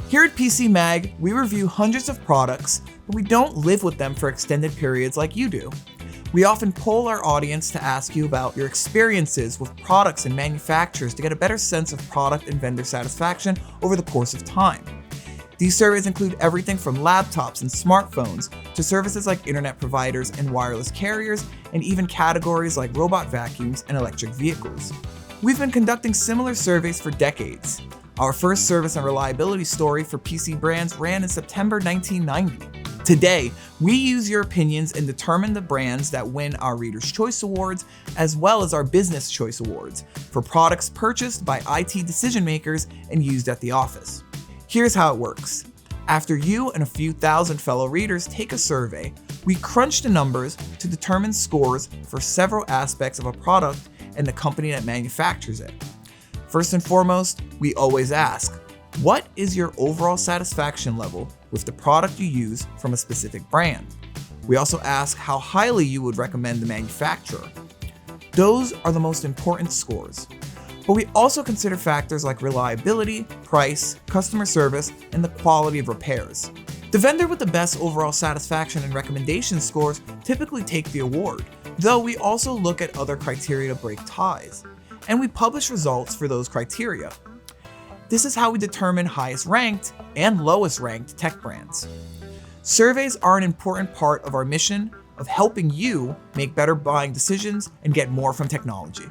Here at PCMag, we review hundreds of products, but we don't live with them for extended periods like you do. We often poll our audience to ask you about your experiences with products and manufacturers to get a better sense of product and vendor satisfaction over the course of time. These surveys include everything from laptops and smartphones to services like internet providers and wireless carriers, and even categories like robot vacuums and electric vehicles. We've been conducting similar surveys for decades. Our first service and reliability story for PC brands ran in September 1990. Today, we use your opinions and determine the brands that win our Reader's Choice Awards, as well as our Business Choice Awards, for products purchased by IT decision makers and used at the office. Here's how it works. After you and a few thousand fellow readers take a survey, we crunch the numbers to determine scores for several aspects of a product and the company that manufactures it. First and foremost, we always ask, what is your overall satisfaction level with the product you use from a specific brand? We also ask how highly you would recommend the manufacturer. Those are the most important scores. But we also consider factors like reliability, price, customer service, and the quality of repairs. The vendor with the best overall satisfaction and recommendation scores typically take the award, though we also look at other criteria to break ties, and we publish results for those criteria. This is how we determine highest ranked and lowest ranked tech brands. Surveys are an important part of our mission of helping you make better buying decisions and get more from technology.